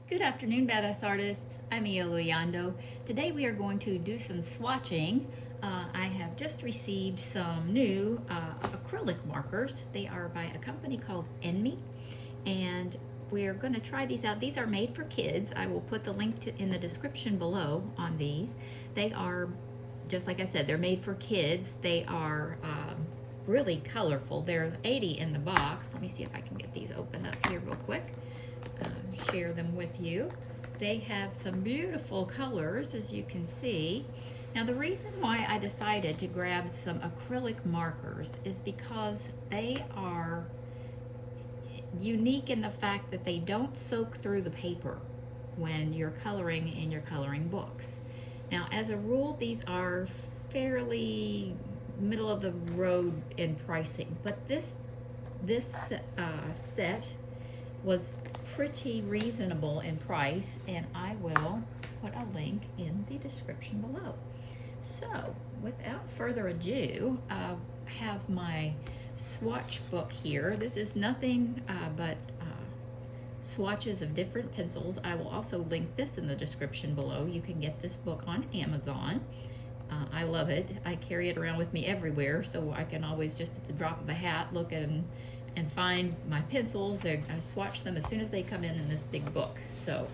Good afternoon, badass artists. I'm Iyando. Today we are going to do some swatching. I have just received some new acrylic markers. They are by a company called Enmy, and we're going to try these out. These are made for kids. I will put the link in the description below on these. They are, just like I said, they're made for kids. They are really colorful. There's 80 in the box. Let me see if I can get these opened up here real quick. Share them with you. They have some beautiful colors, as you can see. Now, the reason why I decided to grab some acrylic markers is because they are unique in the fact that they don't soak through the paper when you're coloring in your coloring books. Now, as a rule, these are fairly middle of the road in pricing, but this set was pretty reasonable in price, and I will put a link in the description below. So without further ado, I have my Swatch book here. This is nothing but swatches of different pencils. I will also link this in the description below. You can get this book on Amazon. I love it. I carry it around with me everywhere, so I can always, just at the drop of a hat, look and find my pencils. I swatch them as soon as they come in this big book. So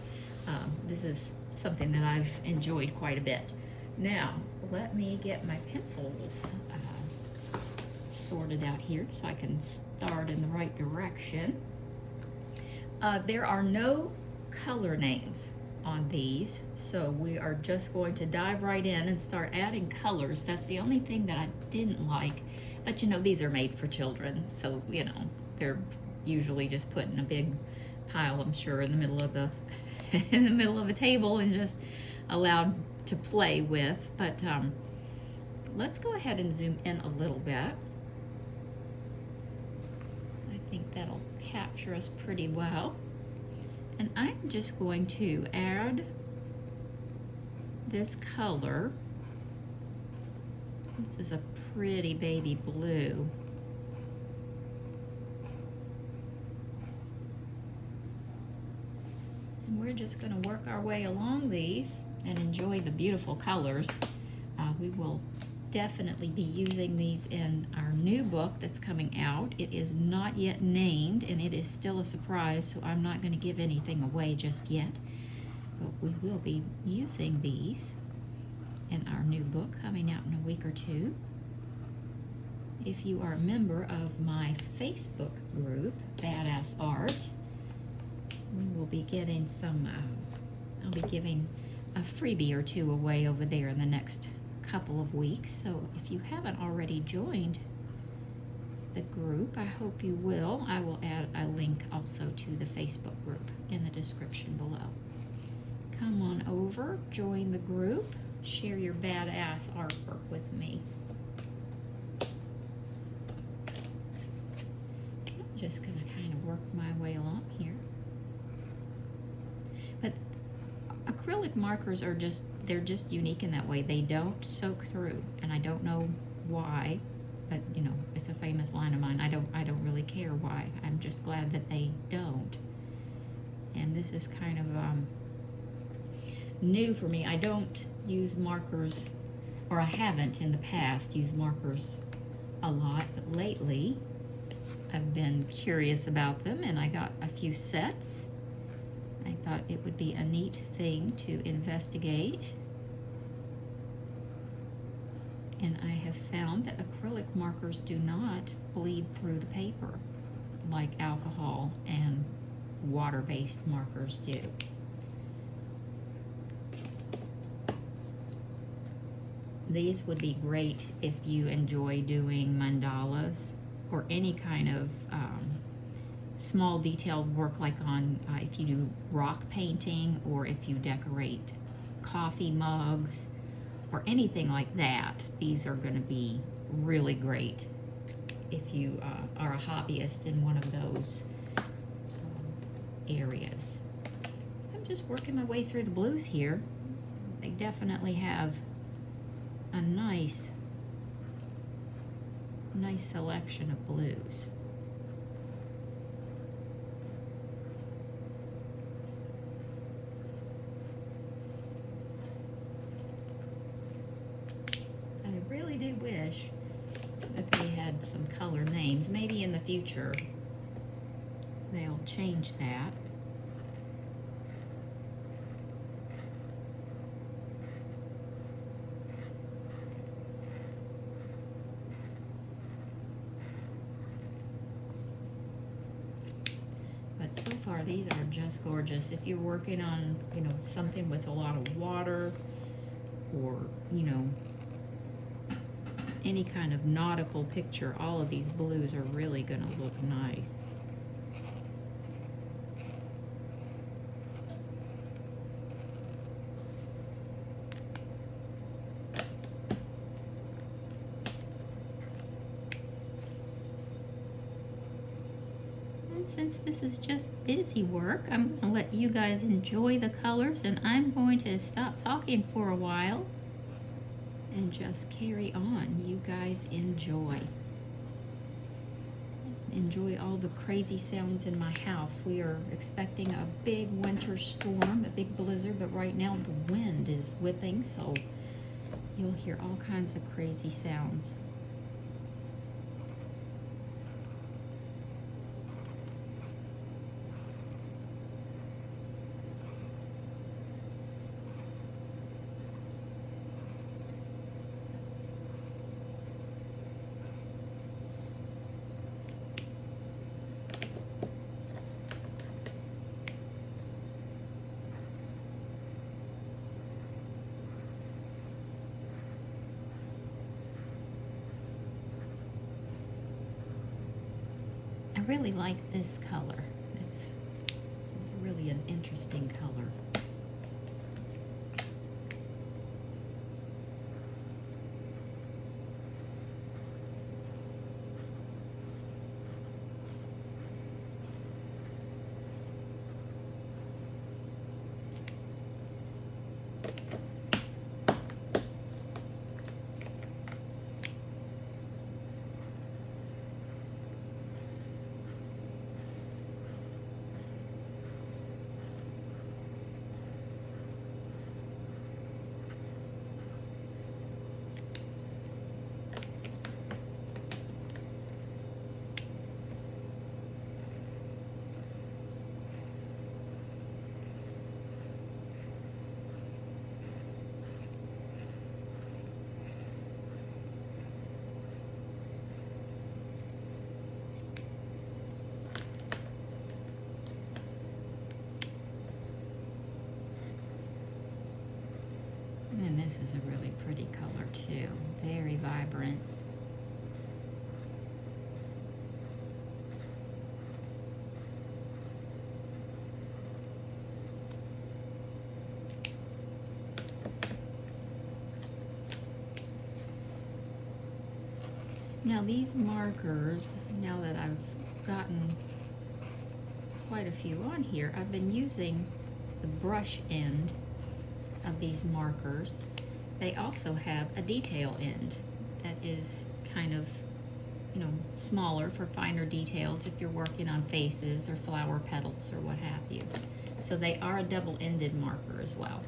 this is something that I've enjoyed quite a bit. Now, let me get my pencils sorted out here so I can start in the right direction. There are no color names on these, so we are just going to dive right in and start adding colors. That's the only thing that I didn't like. But you know, these are made for children, so you know, they're usually just put in a big pile, I'm sure, in the middle of the in the middle of a table and just allowed to play with. But let's go ahead and zoom in a little bit. I think that'll capture us pretty well. And I'm just going to add this color. This is a pretty baby blue. And we're just going to work our way along these and enjoy the beautiful colors. We will definitely be using these in our new book that's coming out. It is not yet named, and it is still a surprise, so I'm not going to give anything away just yet. But we will be using these in our new book coming out in a week or two. If you are a member of my Facebook group, Badass Art, we will be getting some, I'll be giving a freebie or two away over there in the next couple of weeks. So if you haven't already joined the group, I hope you will. I will add a link also to the Facebook group in the description below. Come on over, join the group, share your badass artwork with me. I'm just going to kind of work my way along here. But acrylic markers are just, they're just unique in that way. They don't soak through, and I don't know why, but you know, it's a famous line of mine. I don't really care why. I'm just glad that they don't. And this is kind of new for me. I don't use markers, or I haven't in the past used markers a lot, but lately I've been curious about them, and I got a few sets. I thought it would be a neat thing to investigate. And I have found that acrylic markers do not bleed through the paper like alcohol and water-based markers do. These would be great if you enjoy doing mandalas or any kind of small detailed work, like on if you do rock painting, or if you decorate coffee mugs or anything like that. These are going to be really great if you are a hobbyist in one of those areas. I'm just working my way through the blues here. They definitely have a nice selection of blues. really wish that they had some color names. Maybe in the future they'll change that. But so far, these are just gorgeous. If you're working on, something with a lot of water, or, any kind of nautical picture, all of these blues are really going to look nice. Since this is just busy work, I'm going to let you guys enjoy the colors, and I'm going to stop talking for a while and just carry on. You guys enjoy. Enjoy all the crazy sounds in my house. We are expecting a big winter storm, a big blizzard, but right now the wind is whipping, so you'll hear all kinds of crazy sounds. I really like this color. It's really an interesting color. And this is a really pretty color too, very vibrant. Now these markers, now that I've gotten quite a few on here, I've been using the brush end of these markers. They also have a detail end that is kind of, smaller for finer details if you're working on faces or flower petals or what have you. So they are a double-ended marker as well.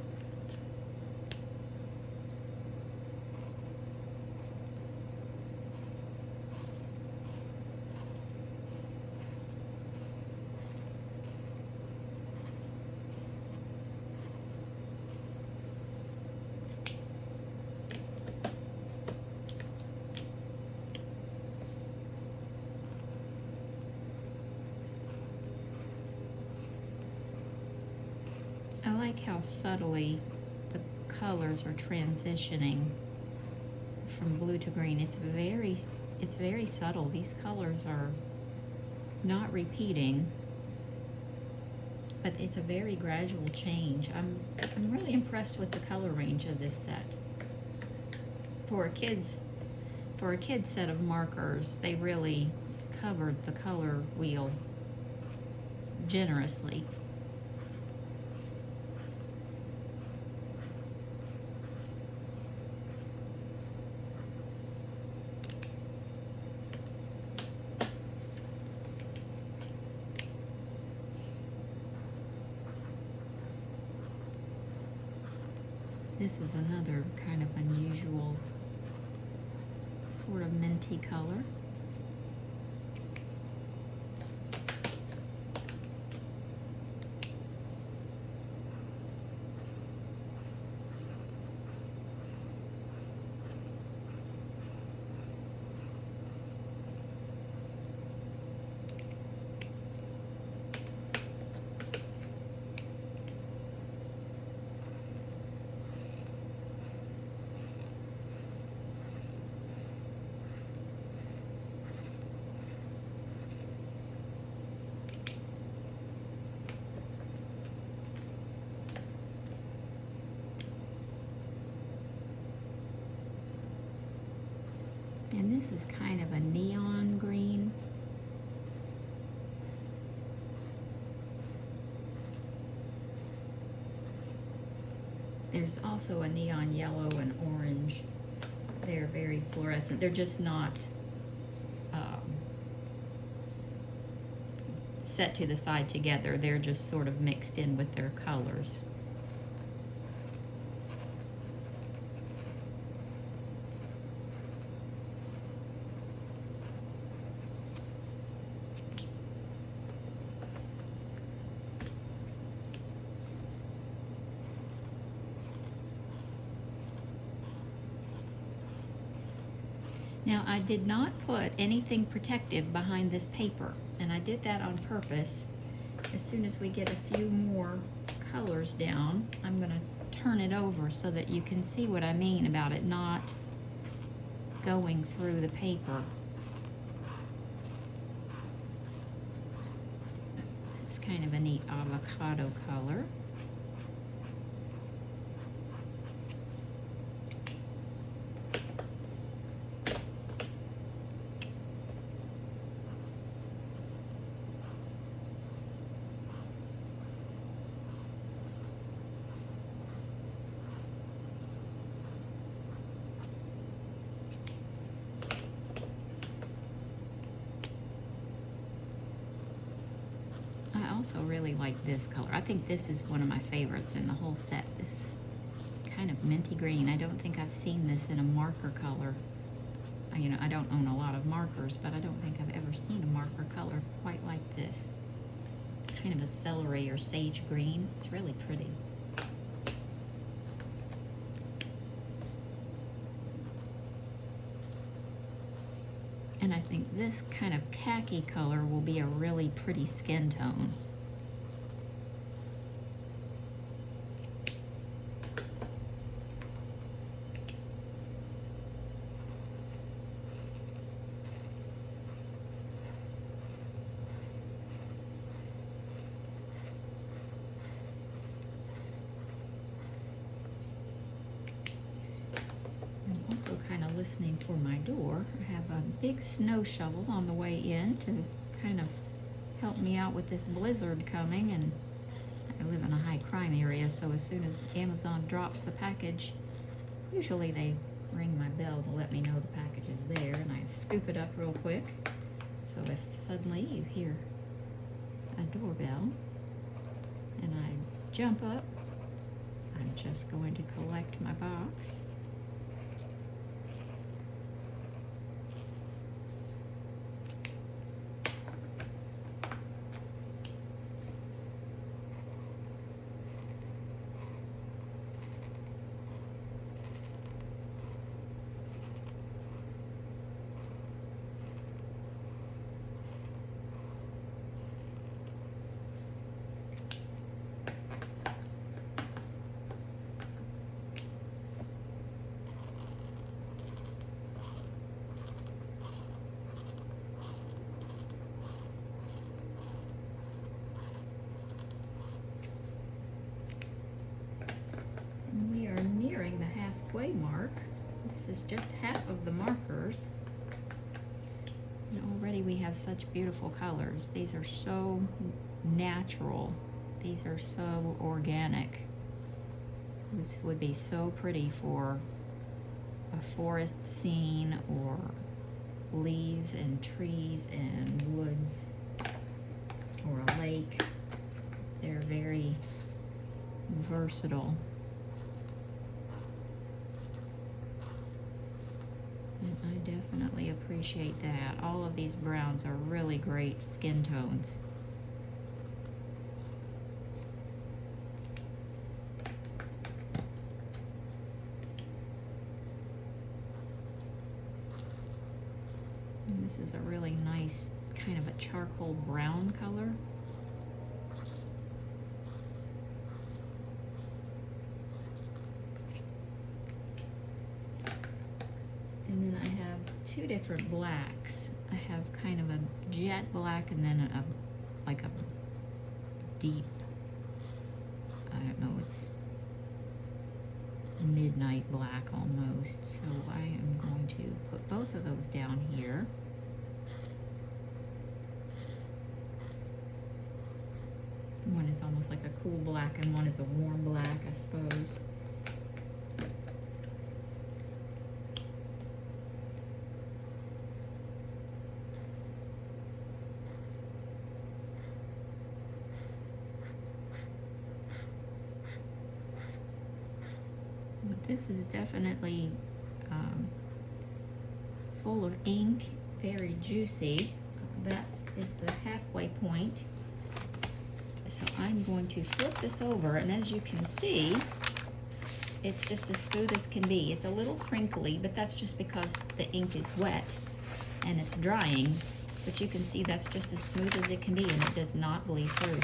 I like how subtly the colors are transitioning from blue to green. It's very subtle. These colors are not repeating, but it's a very gradual change. I'm really impressed with the color range of this set. For a kid's set of markers, they really covered the color wheel generously. This is another kind of unusual sort of minty color. And this is kind of a neon green. There's also a neon yellow and orange. They're very fluorescent. They're just not set to the side together. They're just sort of mixed in with their colors. Now, I did not put anything protective behind this paper, and I did that on purpose. As soon as we get a few more colors down, I'm going to turn it over so that you can see what I mean about it not going through the paper. It's kind of a neat avocado color. I also really like this color. I think this is one of my favorites in the whole set. This kind of minty green. I don't think I've seen this in a marker color. You know, I don't own a lot of markers, but I don't think I've ever seen a marker color quite like this. Kind of a celery or sage green. It's really pretty. And I think this kind of khaki color will be a really pretty skin tone. Also kind of listening for my door. I have a big snow shovel on the way in to kind of help me out with this blizzard coming, and I live in a high crime area, so as soon as Amazon drops a package, usually they ring my bell to let me know the package is there, and I scoop it up real quick. So if suddenly you hear a doorbell and I jump up, I'm just going to collect my box. We are nearing the halfway mark. This is just half of the markers. And already we have such beautiful colors. These are so natural. These are so organic. This would be so pretty for a forest scene or leaves and trees and woods or a lake. They're very versatile. And I definitely definitely appreciate that. All of these browns are really great skin tones. And this is a really nice kind of a charcoal brown color. And then I have two different blacks. I have kind of a jet black and then like a deep, I don't know, it's midnight black almost. So I am going to put both of those down here. One is almost like a cool black and one is a warm black, I suppose. But this is definitely full of ink, very juicy. That is the halfway point. So I'm going to flip this over, and as you can see, it's just as smooth as can be. It's a little crinkly, but that's just because the ink is wet and it's drying. But you can see that's just as smooth as it can be, and it does not bleed through.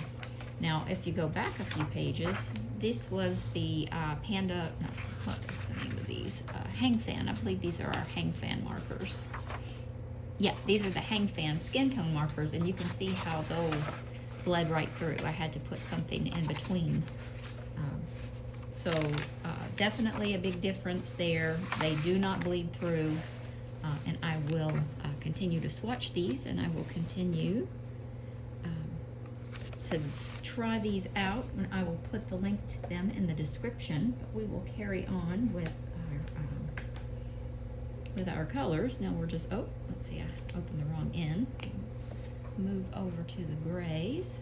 Now, if you go back a few pages, this was the Panda, no, what's the name of these? Hang Fan. I believe these are our Hang Fan markers. Yeah, these are the Hang Fan skin tone markers, and you can see how those bled right through. I had to put something in between. Definitely a big difference there. They do not bleed through, and I will continue to swatch these, and I will continue to try these out, and I will put the link to them in the description. But we will carry on with our colors. Now we're just, oh, let's see, I opened the wrong end. Move over to the grays.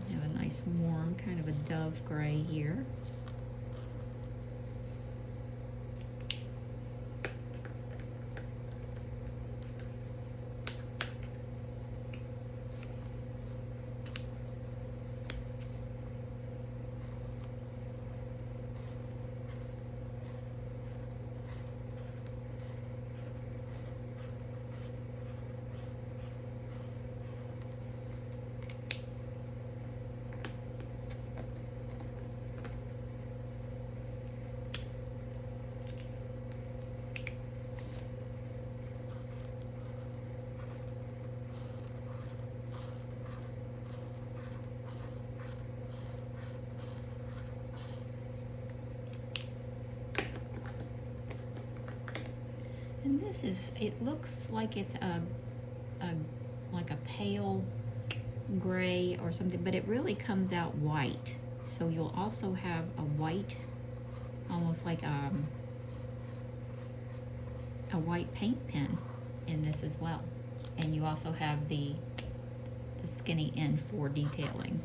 We have a nice warm kind of a dove gray here. And this is, it looks like it's like a pale gray or something, but it really comes out white. So you'll also have a white, almost like a white paint pen in this as well. And you also have the skinny end for detailing.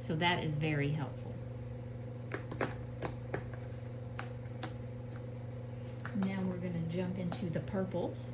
So that is very helpful. Now we're going to jump into the purples.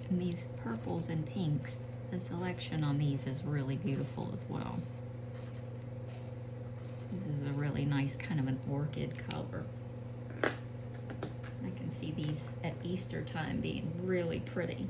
And these purples and pinks, the selection on these is really beautiful as well. This is a really nice kind of an orchid color. I can see these at Easter time being really pretty.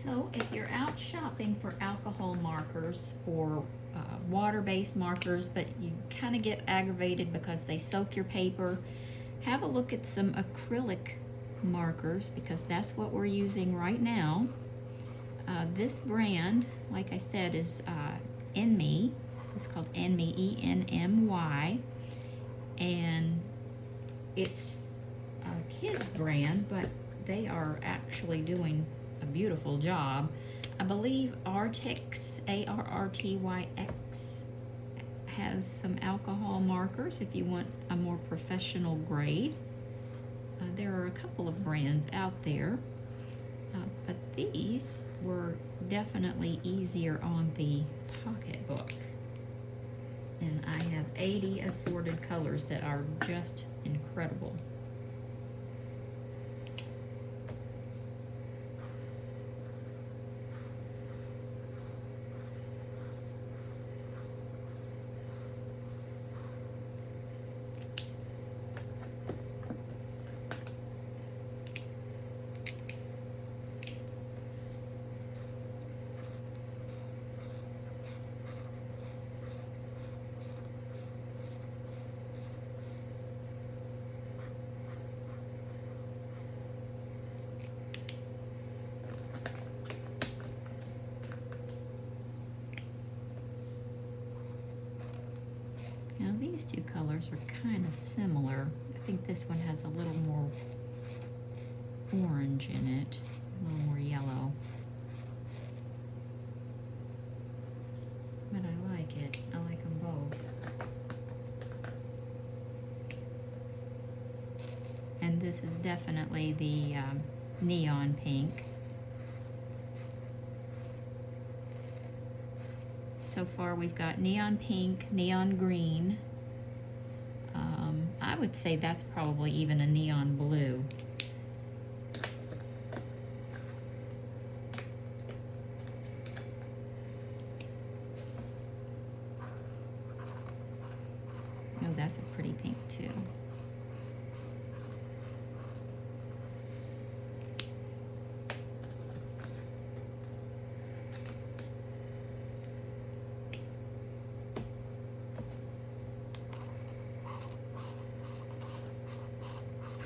So if you're out shopping for alcohol markers or water-based markers, but you kind of get aggravated because they soak your paper, have a look at some acrylic markers, because that's what we're using right now. This brand, like I said, is Enmy. It's called Enmy, E-N-M-Y, and it's a kid's brand, but they are actually doing a beautiful job. I believe Arrtx, A-R-R-T-Y-X, has some alcohol markers if you want a more professional grade. There are a couple of brands out there, but these were definitely easier on the pocketbook. And I have 80 assorted colors that are just incredible. Now these two colors are kind of similar. I think this one has a little more orange in it, a little more yellow. But I like it. I like them both. And this is definitely the neon pink. So far we've got neon pink, neon green. I would say that's probably even a neon blue. Oh, that's a pretty pink too.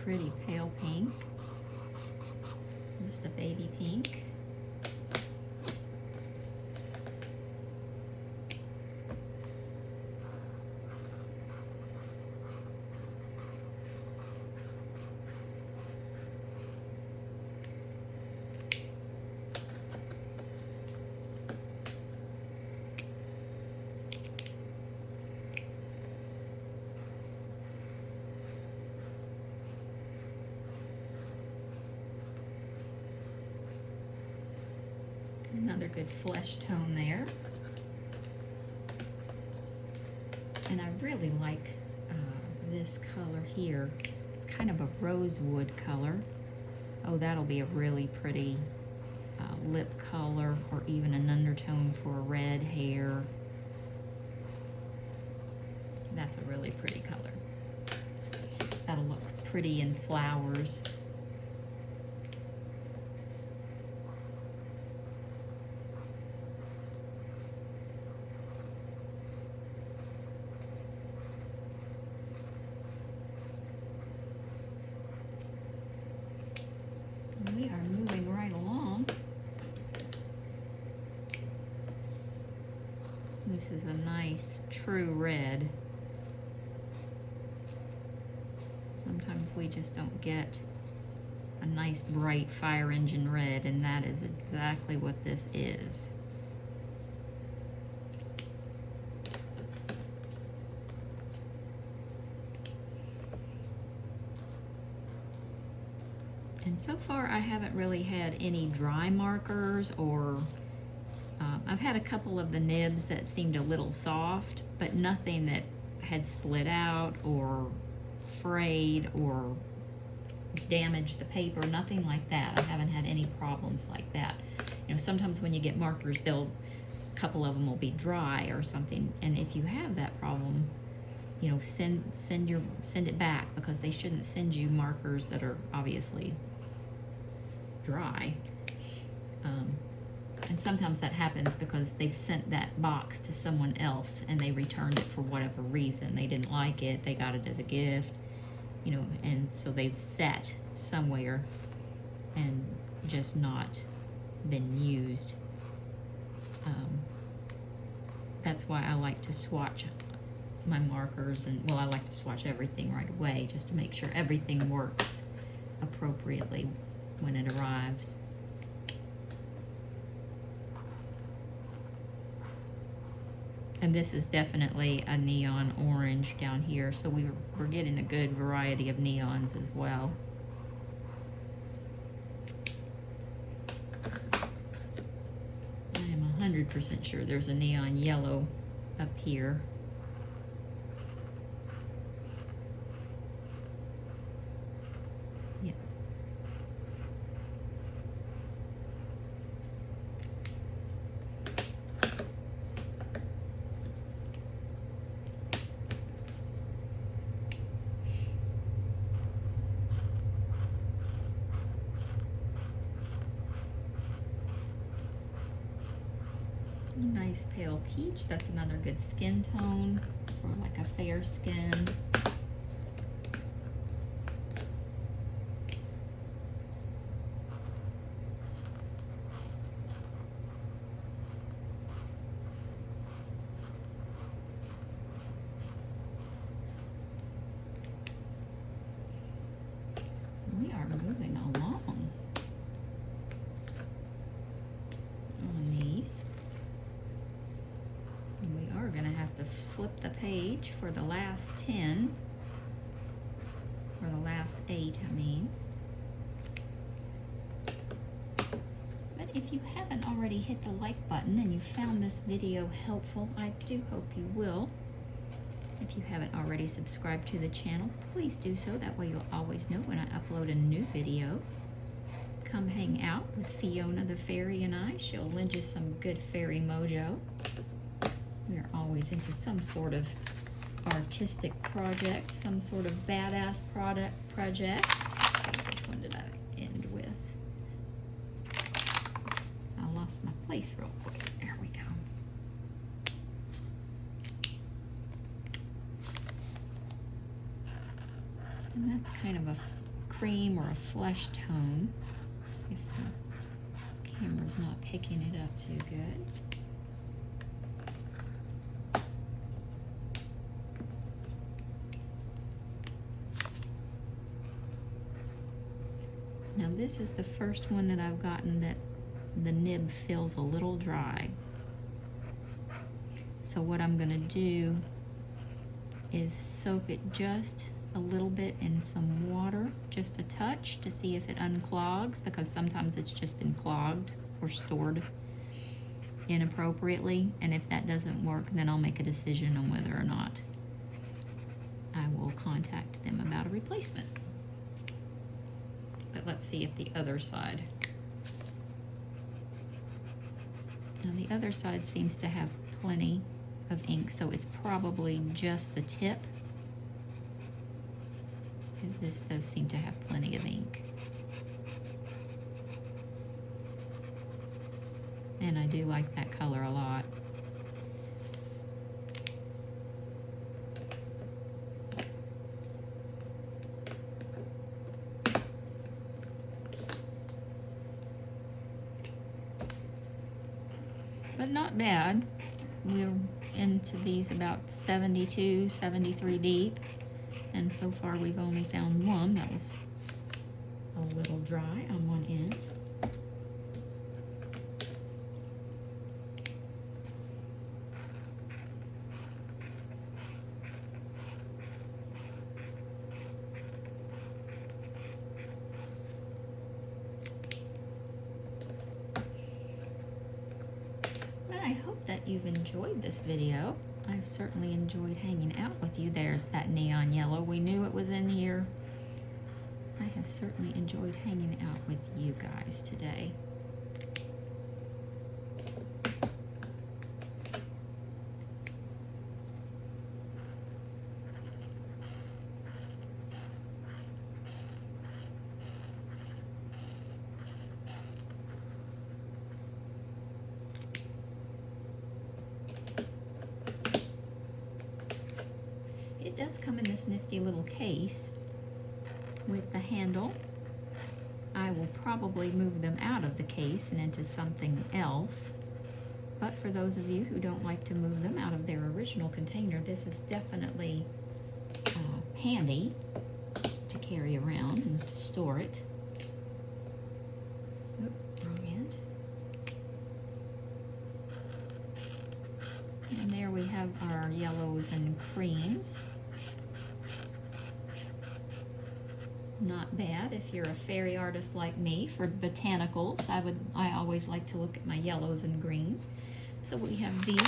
Pretty pale pink, just a baby pink. Another good flesh tone there. And I really like this color here. It's kind of a rosewood color. Oh, that'll be a really pretty lip color, or even an undertone for red hair. That's a really pretty color. That'll look pretty in flowers. We are moving right along. This is a nice true red. Sometimes we just don't get a nice bright fire engine red, and that is exactly what this is. And so far I haven't really had any dry markers, or I've had a couple of the nibs that seemed a little soft, but nothing that had split out or frayed or damaged the paper, nothing like that. I haven't had any problems like that. You know, sometimes when you get markers, a couple of them will be dry or something, and if you have that problem, you know, send it back, because they shouldn't send you markers that are obviously dry. And sometimes that happens because they've sent that box to someone else and they returned it for whatever reason. They didn't like it, they got it as a gift, you know, and so they've sat somewhere and just not been used. That's why I like to swatch my markers, and well, I like to swatch everything right away just to make sure everything works appropriately when it arrives. And this is definitely a neon orange down here, so we're getting a good variety of neons as well. I am 100% sure there's a neon yellow up here. Yep. Nice pale peach, that's another good skin tone for like a fair skin. We are moving along on these. And we are going to have to flip the page for the last 10, or the last 8, I mean. But if you haven't already hit the like button and you found this video helpful, I do hope you will. If you haven't already subscribed to the channel, please do so. That way you'll always know when I upload a new video. Come hang out with Fiona the Fairy and I. She'll lend you some good fairy mojo. We're always into some sort of artistic project, some sort of badass project. Let's see, which one did I end with? I lost my place real quick. There we go. And that's kind of a cream or a flesh tone, if the camera's not picking it up too good. Now this is the first one that I've gotten that the nib feels a little dry. So what I'm gonna do is soak it just a little bit in some water, just a touch, to see if it unclogs, because sometimes it's just been clogged or stored inappropriately, and if that doesn't work, then I'll make a decision on whether or not I will contact them about a replacement. But let's see if the other side. Now the other side seems to have plenty of ink, so it's probably just the tip, because this does seem to have plenty of ink. And I do like that color a lot. But not bad. We're into these about 72, 73 deep. And so far we've only found one that was a little dry on one end. But I hope that you've enjoyed this video. I've certainly enjoyed hanging out with you. There's that neon yellow. We knew it was in here. I have certainly enjoyed hanging out with you guys today. nifty little case with the handle. I will probably move them out of the case and into something else. But for those of you who don't like to move them out of their original container, this is definitely handy to carry around and to store it. Oop, wrong end. And there we have our yellows and creams. Not bad if you're a fairy artist like me. For botanicals, I always like to look at my yellows and greens. So we have these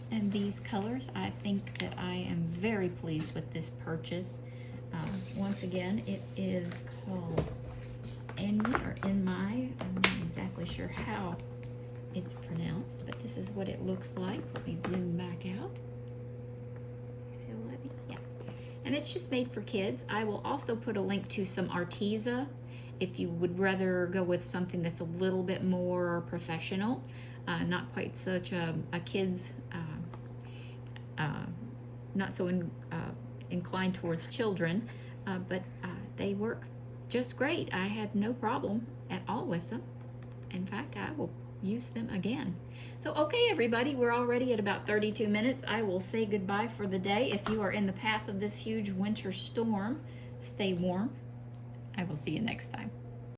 and these colors. I think that I am very pleased with this purchase. Once again, it is called Enmy or Enmy. I'm not exactly sure how it's pronounced, but this is what it looks like. Let me zoom back out. Yeah. And it's just made for kids. I will also put a link to some Arrtx if you would rather go with something that's a little bit more professional, not quite such a kid's, not so inclined towards children, but they work just great. I had no problem at all with them. In fact, I will use them again. So, okay, everybody, we're already at about 32 minutes. I will say goodbye for the day. If you are in the path of this huge winter storm, stay warm. I will see you next time.